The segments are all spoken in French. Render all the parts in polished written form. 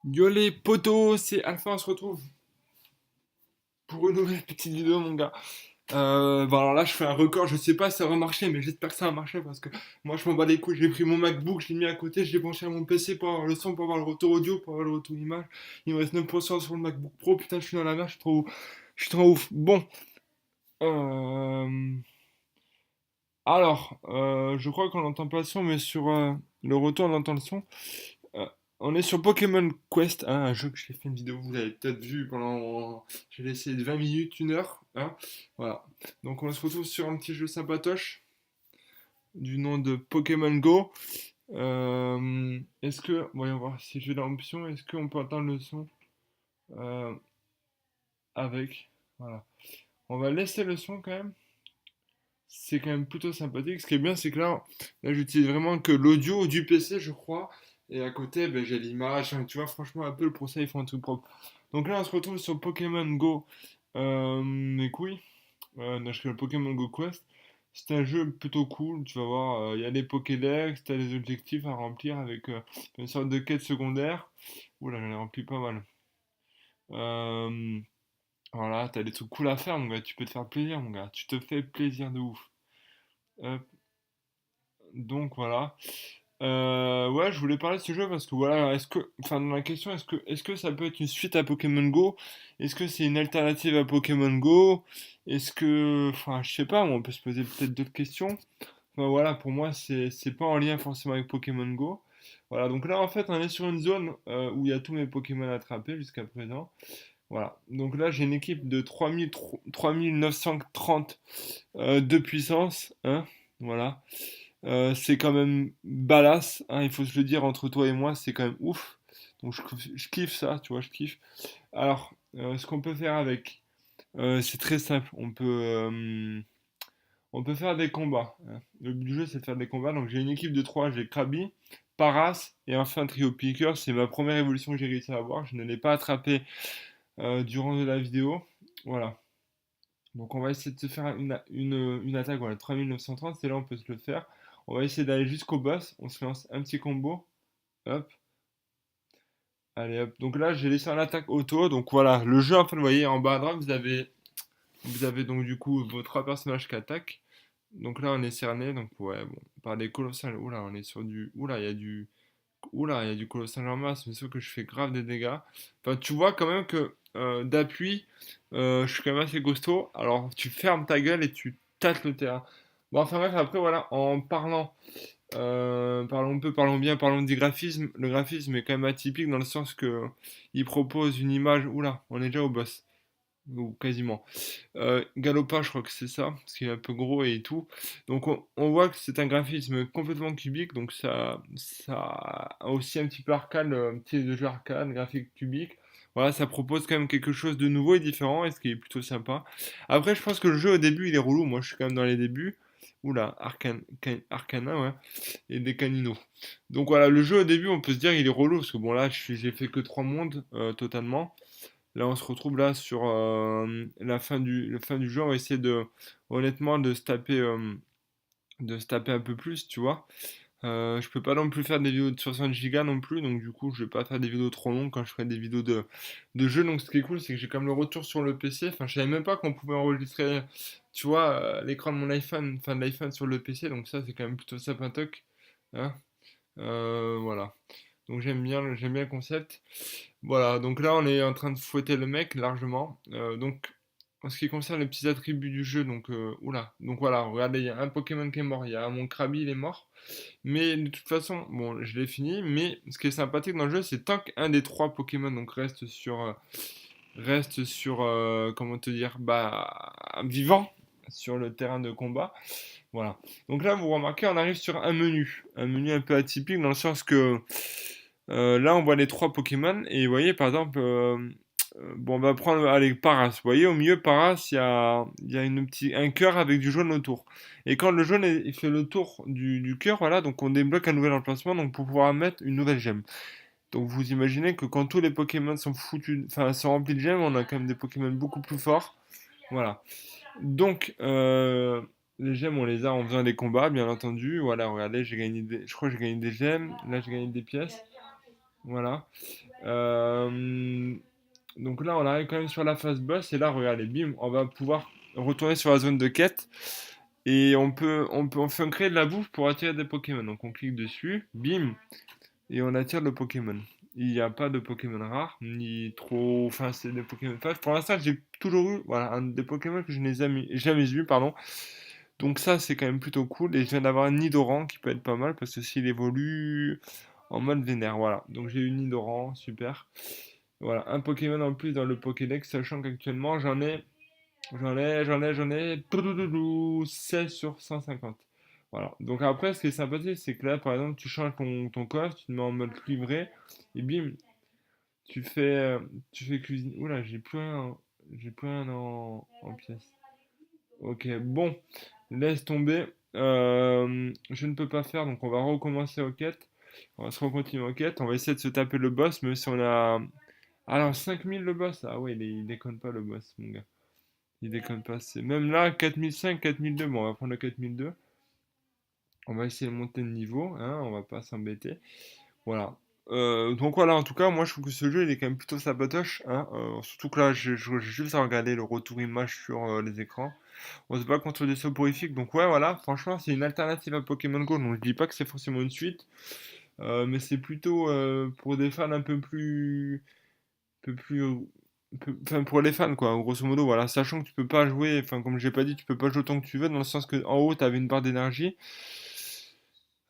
Yo les potos, c'est Alpha, on se retrouve pour une nouvelle petite vidéo mon gars. Bon alors là je fais un record, je sais pas si ça va marcher mais j'espère que ça va marcher parce que moi je m'en bats les couilles, j'ai pris mon MacBook, je l'ai mis à côté, je l'ai branché à mon PC pour avoir le son, pour avoir le retour audio, pour avoir le retour image. Il me reste 9% sur le MacBook Pro, putain je suis dans la merde, je suis trop ouf. Bon, euh, je crois qu'on n'entend pas le son mais sur le retour on entend le son. Euh, on est sur Pokémon Quest, hein, un jeu que j'ai fait une vidéo, vous l'avez peut-être vu pendant. J'ai laissé 20 minutes, 1 heure. Hein, voilà. Donc on se retrouve sur un petit jeu sympatoche du nom de Pokémon Go. Voyons voir si je vais dans l'option, est-ce qu'on peut entendre le son euh, avec. Voilà. On va laisser le son quand même. C'est quand même plutôt sympathique. Ce qui est bien, c'est que là j'utilise vraiment que l'audio du PC, je crois. Et à côté, ben, j'ai l'image. Enfin, tu vois, franchement, Apple, pour ça, ils font un truc propre. Donc là, on se retrouve sur Pokémon Go. Mais oui, non, je fais le Pokémon Go Quest. C'est un jeu plutôt cool. Tu vas voir, il y a des Pokédex, tu as des objectifs à remplir avec une sorte de quête secondaire. Oula, j'en ai rempli pas mal. Euh, voilà, t'as des trucs cool à faire, mon gars. Tu peux te faire plaisir, mon gars. Tu te fais plaisir de ouf. Hop, donc voilà. Ouais, je voulais parler de ce jeu parce que voilà, enfin, dans la question, est-ce que ça peut être une suite à Pokémon Go? Est-ce que c'est une alternative à Pokémon Go? Enfin, je sais pas, on peut se poser peut-être d'autres questions. Enfin, voilà, pour moi, c'est pas en lien forcément avec Pokémon Go. Voilà, donc là, en fait, on est sur une zone où il y a tous mes Pokémon attrapés jusqu'à présent. Voilà, donc là, j'ai une équipe de 3930 de puissance, hein, voilà. C'est quand même badass, hein, il faut se le dire, entre toi et moi, c'est quand même ouf. Donc je kiffe ça, tu vois, je kiffe. Alors, ce qu'on peut faire avec, c'est très simple. On peut faire des combats, hein. Le but du jeu, c'est de faire des combats. Donc j'ai une équipe de 3, j'ai Krabi, Paras et enfin Trio Piqueur. C'est ma première évolution que j'ai réussi à avoir. Je ne l'ai pas attrapé durant de la vidéo. Voilà. Donc on va essayer de se faire une attaque, voilà, 3930, c'est là on peut se le faire. On va essayer d'aller jusqu'au boss, on se lance un petit combo, hop, allez hop. Donc là j'ai laissé un attaque auto, donc voilà, le jeu en fait, vous voyez en bas à droite vous avez donc du coup vos trois personnages qui attaquent. Donc là on est cerné, donc ouais, bon, par des colossales, oula, on est sur du, oula, il y a du colossal en masse, mais sauf que je fais grave des dégâts. Enfin, tu vois quand même que d'appui, je suis quand même assez costaud. Alors, tu fermes ta gueule et tu tâtes le terrain. Bon, enfin bref, après, voilà, en parlant, parlons peu, parlons bien, parlons du graphisme. Le graphisme est quand même atypique dans le sens que il propose une image. Oula, on est déjà au boss. Ou quasiment. Galopa, je crois que c'est ça, parce qu'il est un peu gros et tout. Donc on voit que c'est un graphisme complètement cubique, donc ça a aussi un petit peu arcade, un petit de jeu arcade, graphique cubique. Voilà, ça propose quand même quelque chose de nouveau et différent, et ce qui est plutôt sympa. Après, je pense que le jeu au début il est relou, moi je suis quand même dans les débuts. Oula, Arcana, ouais, et des caninos. Donc voilà, le jeu au début on peut se dire il est relou, parce que bon là j'ai fait que 3 mondes totalement. Là, on se retrouve là sur la fin du jeu. On va essayer honnêtement, de se taper un peu plus, tu vois. Je peux pas non plus faire des vidéos de 60 gigas non plus, donc du coup, je vais pas faire des vidéos trop longues quand je ferai des vidéos de jeu. Donc, ce qui est cool, c'est que j'ai quand même le retour sur le PC. Enfin, je savais même pas qu'on pouvait enregistrer, tu vois, l'écran de mon iPhone, enfin de l'iPhone sur le PC. Donc ça, c'est quand même plutôt sympatoque, hein. Voilà. Donc j'aime bien le concept. Voilà, donc là on est en train de fouetter le mec largement. Donc en ce qui concerne les petits attributs du jeu, oula, donc voilà, regardez, il y a un Pokémon qui est mort, il y a mon Krabi, il est mort. Mais de toute façon, bon, je l'ai fini, mais ce qui est sympathique dans le jeu, c'est tant qu'un des trois Pokémon donc reste sur, comment te dire, bah, vivant sur le terrain de combat. Voilà. Donc là, vous remarquez, on arrive sur un menu un peu atypique dans le sens que là, on voit les trois Pokémon et vous voyez, par exemple, bon, on va prendre, allez, Paras. Vous voyez, au milieu, Paras, il y a un cœur avec du jaune autour. Et quand le jaune il fait le tour du cœur, voilà, donc on débloque un nouvel emplacement donc pour pouvoir mettre une nouvelle gemme. Donc vous imaginez que quand tous les Pokémon sont foutus, enfin sont remplis de gemmes, on a quand même des Pokémon beaucoup plus forts. Voilà. Donc les gemmes, on les a en faisant des combats, bien entendu. Voilà, regardez, je crois que j'ai gagné des gemmes. Là, j'ai gagné des pièces. Voilà. Euh, donc là, on arrive quand même sur la phase boss. Et là, regardez, bim, on va pouvoir retourner sur la zone de quête. Et on fait créer de la bouffe pour attirer des Pokémon. Donc on clique dessus, bim, et on attire le Pokémon. Il n'y a pas de Pokémon rares, ni trop. Enfin, c'est des Pokémon phases. Pour l'instant, j'ai toujours eu voilà, un des Pokémon que je n'ai jamais eu, pardon. Donc ça, c'est quand même plutôt cool. Et je viens d'avoir un Nidoran qui peut être pas mal parce que s'il évolue en mode vénère, voilà. Donc j'ai eu Nidoran, super. Voilà, un Pokémon en plus dans le Pokédex, sachant qu'actuellement j'en ai 16 sur 150. Voilà. Donc après, ce qui est sympathique, c'est que là, par exemple, tu changes ton coffre, tu te mets en mode livré, et bim, tu fais, euh, tu fais cuisine. Oula, j'ai plus rien en pièces. Ok, bon, laisse tomber. Je ne peux pas faire, donc on va recommencer aux quêtes. On va se recontinuer aux quêtes. On va essayer de se taper le boss, même si on a. Alors, 5000 le boss. Ah ouais, il déconne pas le boss, mon gars. Il déconne pas. Même là, 4005, 4002. Bon, on va prendre le 4002. On va essayer de monter de niveau, hein, on va pas s'embêter. Voilà. Donc voilà, en tout cas, moi je trouve que ce jeu il est quand même plutôt sympatoche, hein. Surtout que là, j'ai juste à regarder le retour image sur les écrans. On se bat contre des soporifiques, donc ouais, voilà, franchement, c'est une alternative à Pokémon Go. Donc je dis pas que c'est forcément une suite, mais c'est plutôt pour des fans un peu plus, enfin pour les fans quoi, grosso modo, voilà. Sachant que tu peux pas jouer, enfin comme j'ai pas dit, tu peux pas jouer autant que tu veux, dans le sens que en haut, tu avais une barre d'énergie.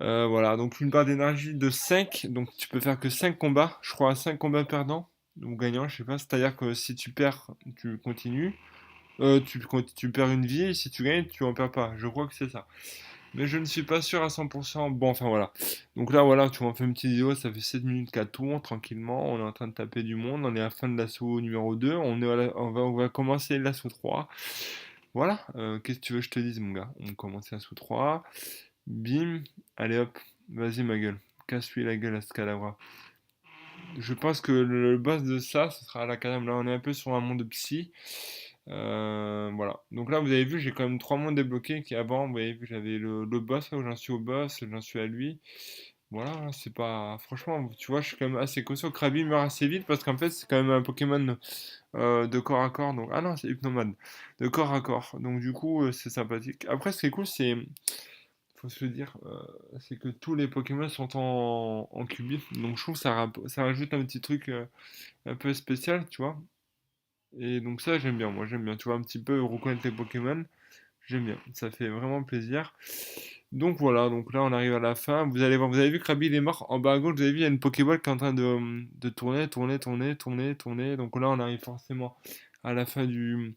Voilà, donc une barre d'énergie de 5 donc tu peux faire que 5 combats, je crois 5 combats perdants, ou gagnants, je sais pas, c'est-à-dire que si tu perds, tu continues, tu perds une vie, et si tu gagnes, tu en perds pas, je crois que c'est ça. Mais je ne suis pas sûr à 100%, bon enfin voilà. Donc là voilà, tu m'en fais une petite vidéo, ça fait 7 minutes qu'à tourne, tranquillement, on est en train de taper du monde, on est à la fin de l'assaut numéro 2 on va commencer l'assaut 3. Voilà, qu'est-ce que tu veux que je te dise mon gars? On commence l'assaut 3. Bim, allez hop, vas-y ma gueule, casse-lui la gueule à ce cadavre. Je pense que le boss de ça, ce sera à la cadavre. Là, on est un peu sur un monde psy. Voilà. Donc là, vous avez vu, j'ai quand même trois mondes débloqués qui avant, vous avez vu, j'avais le boss, là où j'en suis au boss, j'en suis à lui. Voilà, c'est pas. Franchement, tu vois, je suis quand même assez costaud. Krabi meurt assez vite parce qu'en fait, c'est quand même un Pokémon de corps à corps. Donc... Ah non, c'est Hypnomade. De corps à corps. Donc du coup, c'est sympathique. Après, ce qui est cool, faut se le dire, c'est que tous les Pokémon sont en cubit, donc je trouve que ça rajoute un petit truc un peu spécial, tu vois. Et donc ça, j'aime bien, moi j'aime bien, tu vois, un petit peu reconnaître les Pokémon, j'aime bien, ça fait vraiment plaisir. Donc voilà, donc là on arrive à la fin, vous allez voir, vous avez vu que Krabi il est mort, en bas à gauche, vous avez vu, il y a une Pokéball qui est en train de tourner, tourner, tourner, tourner, tourner, donc là on arrive forcément à la fin du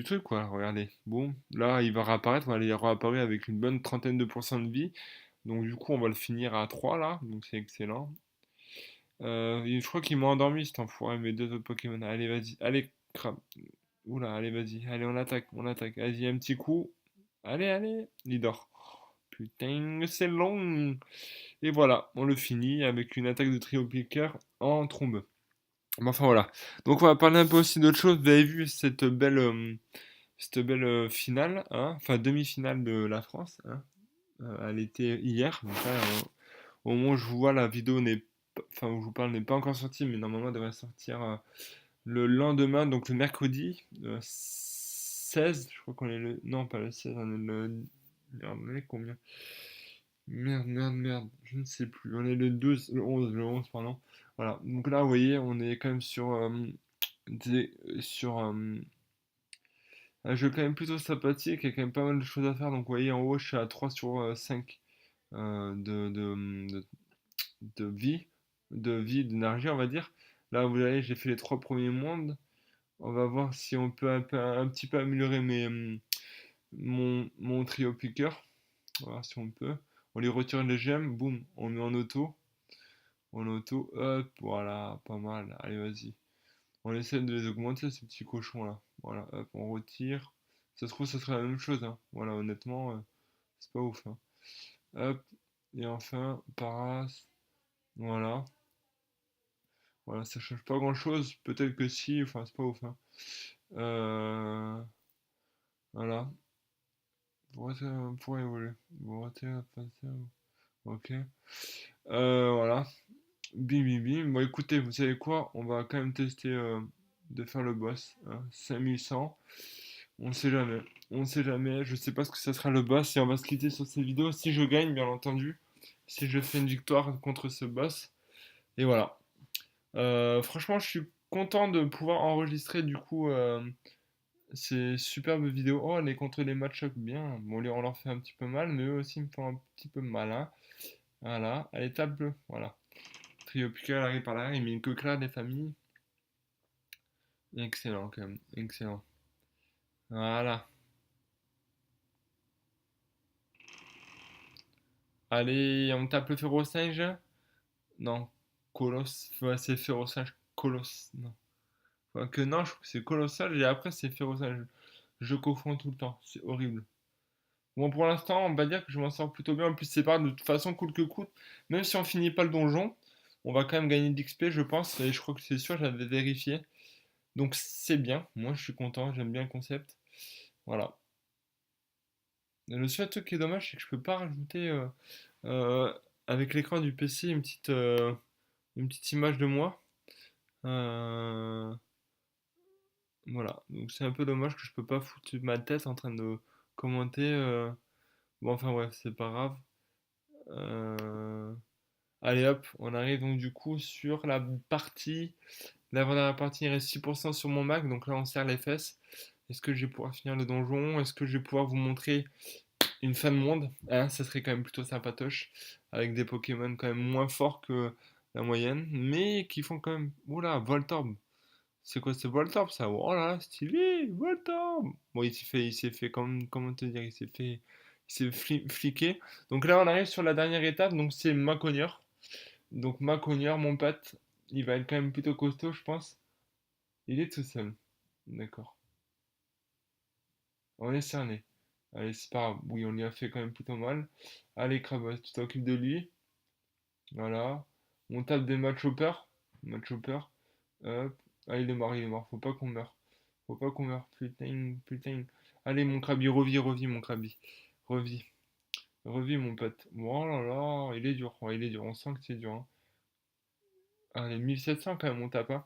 truc, quoi. Regardez. Bon, là, il va réapparaître. Voilà, il est réapparu avec une bonne trentaine de pourcents de vie. Donc, du coup, on va le finir à 3 là. Donc, c'est excellent. Je crois qu'il m'a endormi, cet enfoiré, mes deux autres Pokémon. Allez, vas-y. Allez, crame. Oula, allez, vas-y. Allez, on attaque. On attaque. Vas-y, un petit coup. Allez, allez. Il dort. Putain, c'est long. Et voilà, on le finit avec une attaque de trio piqueur en trombe. Bon, enfin voilà. Donc on va parler un peu aussi d'autre chose. Vous avez vu cette belle finale, hein, enfin demi-finale de la France, hein, elle était hier. Donc là, au moment où je vous vois, la vidéo enfin où je vous parle n'est pas encore sortie, mais normalement elle devrait sortir le lendemain, donc le mercredi 16. Je crois qu'on est le, non pas le 16, on est merde, on est combien? Merde, merde, merde, je ne sais plus. On est le 12, le onze pardon. Voilà. Donc là, vous voyez, on est quand même sur un jeu quand même plutôt sympathique, il y a quand même pas mal de choses à faire. Donc vous voyez en haut, je suis à 3 sur 5 de vie, d'énergie on va dire. Là vous voyez, j'ai fait les trois premiers mondes. On va voir si on peut un petit peu améliorer mon trio picker. On va voir si on peut. On lui retire les gemmes, boum, on met en auto. En auto, hop, voilà, pas mal. Allez, vas-y. On essaie de les augmenter, ces petits cochons là. Voilà, hop, on retire. Ça se trouve, ça serait la même chose, hein. Voilà, honnêtement, c'est pas ouf, hein. Hop, et enfin, Paras. Voilà. Voilà, ça change pas grand-chose. Peut-être que si, enfin, c'est pas ouf, hein. Euh, voilà. Pour évoluer. Ok. Voilà. Bim bim bim. Bon écoutez, vous savez quoi? On va quand même tester de faire le boss, hein. 5100. On sait jamais. On sait jamais. Je sais pas ce que ça sera le boss et on va se quitter sur cette vidéo. Si je gagne, bien entendu. Si je fais une victoire contre ce boss. Et voilà. Franchement, je suis content de pouvoir enregistrer du coup ces superbes vidéos. Oh, les contre les match-up, bien. Bon, on leur fait un petit peu mal, mais eux aussi me font un petit peu mal, hein. Voilà. Allez, table bleue. Voilà. Trio Piqueur arrive par là, il met une queue claire des familles. Excellent quand même, excellent. Voilà. Allez, on tape le Férocinge? Non. Colosse. Ouais, c'est Férocinge. Colosse. Non. Enfin, que non, je trouve que c'est Colossal et après c'est Férocinge. Je confonds tout le temps, c'est horrible. Bon, pour l'instant, on va dire que je m'en sors plutôt bien. En plus, c'est pas de toute façon, coûte que coûte. Même si on finit pas le donjon, on va quand même gagner de l'XP, je pense. Et je crois que c'est sûr, j'avais vérifié. Donc c'est bien. Moi, je suis content. J'aime bien le concept. Voilà. Le seul truc qui est dommage, c'est que je peux pas rajouter euh, avec l'écran du PC une petite image de moi. Euh, voilà. Donc c'est un peu dommage que je peux pas foutre ma tête en train de commenter. Bon, enfin bref, c'est pas grave. Euh, Allez hop, on arrive donc du coup sur la partie. L'avant-dernière partie, il reste 6% sur mon Mac, donc là on serre les fesses. Est-ce que je vais pouvoir finir le donjon? Est-ce que je vais pouvoir vous montrer une fin de monde? Hein, ça serait quand même plutôt sympatoche, avec des Pokémon quand même moins forts que la moyenne, mais qui font quand même. Oula, Voltorb! C'est quoi ce Voltorb ça? Oh là là, stylé! Voltorb! Bon, il s'est fait, comment te dire, il s'est fliqué. Donc là, on arrive sur la dernière étape, donc c'est Maconier. Donc Maconier, mon pote, il va être quand même plutôt costaud, je pense. Il est tout seul. D'accord. On est cerné. Allez, c'est pas grave. Oui, on lui a fait quand même plutôt mal. Allez, Krabos, tu t'occupes de lui. Voilà. On tape des match Hopper. Match Hopper. Hop. Ah, il est mort, il est mort. Faut pas qu'on meure. Faut pas qu'on meure. Putain, putain. Allez, mon Krabi, revis, mon Krabi. Revis. Revis, mon pote. Oh là là, il est dur. Ouais, il est dur. On sent que c'est dur, hein. Allez, 1700 quand même, on tape, hein.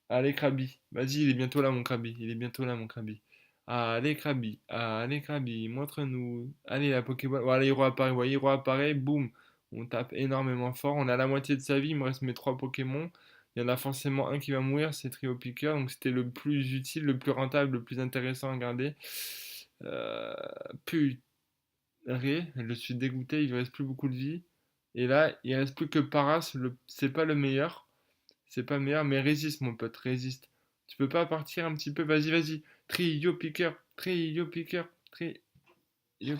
Allez, Krabi. Vas-y, il est bientôt là, mon Krabi. Il est bientôt là, mon Krabi. Allez, Krabi. Allez, Krabi. Montre-nous. Allez, la Pokéball. Voilà, Hiro apparaît. Ouais, Hiro apparaît. Boum. On tape énormément fort. On a la moitié de sa vie. Il me reste mes trois Pokémon. Il y en a forcément un qui va mourir. C'est Trio Piqueur. Donc, c'était le plus utile, le plus rentable, le plus intéressant à garder. Euh, Putain, je suis dégoûté. Il ne reste plus beaucoup de vie. Et là, il reste plus que Paras. C'est pas le meilleur. C'est pas meilleur, mais résiste, mon pote, résiste. Tu peux pas partir un petit peu, vas-y, vas-y. Trio piqueur, trio piqueur, trio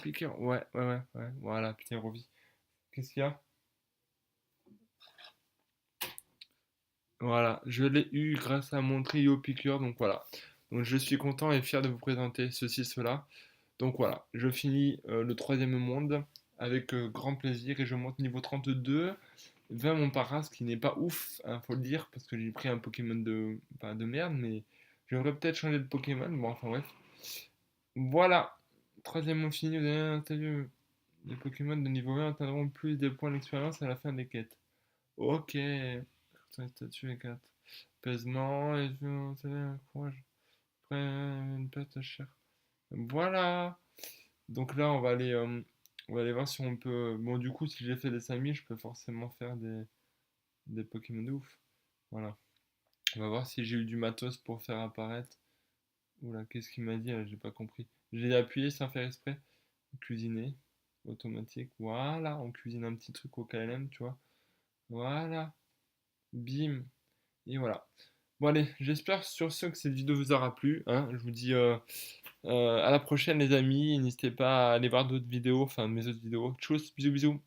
piqueur. Ouais, ouais, ouais, ouais. Voilà, putain, revis. Qu'est-ce qu'il y a? Voilà, je l'ai eu grâce à mon trio piqueur, donc voilà. Donc je suis content et fier de vous présenter ceci, cela. Donc voilà, je finis le troisième monde avec grand plaisir et je monte niveau 32 vers mon Paras qui n'est pas ouf, hein, faut le dire, parce que j'ai pris un Pokémon de, pas de merde, mais j'aurais peut-être changé de Pokémon. Bon, enfin bref. Voilà, troisième monde fini, vous avez entendu. Les Pokémon de niveau 20 atteindront plus des points d'expérience à la fin des quêtes. Ok. Statut et 4. Apaisement, et courage. Après une perte chère. Voilà. Donc là, on va aller voir si on peut. Bon, du coup, si j'ai fait des 5000, je peux forcément faire des Pokémon de ouf. Voilà. On va voir si j'ai eu du matos pour faire apparaître. Oula, qu'est-ce qu'il m'a dit là? J'ai pas compris. J'ai appuyé sans faire exprès. Cuisiner. Automatique. Voilà, on cuisine un petit truc au KLM, tu vois. Voilà. Bim. Et voilà. Bon allez, j'espère sur ce que cette vidéo vous aura plu, hein. Je vous dis à la prochaine les amis. N'hésitez pas à aller voir d'autres vidéos, enfin mes autres vidéos. Tchuss, bisous bisous.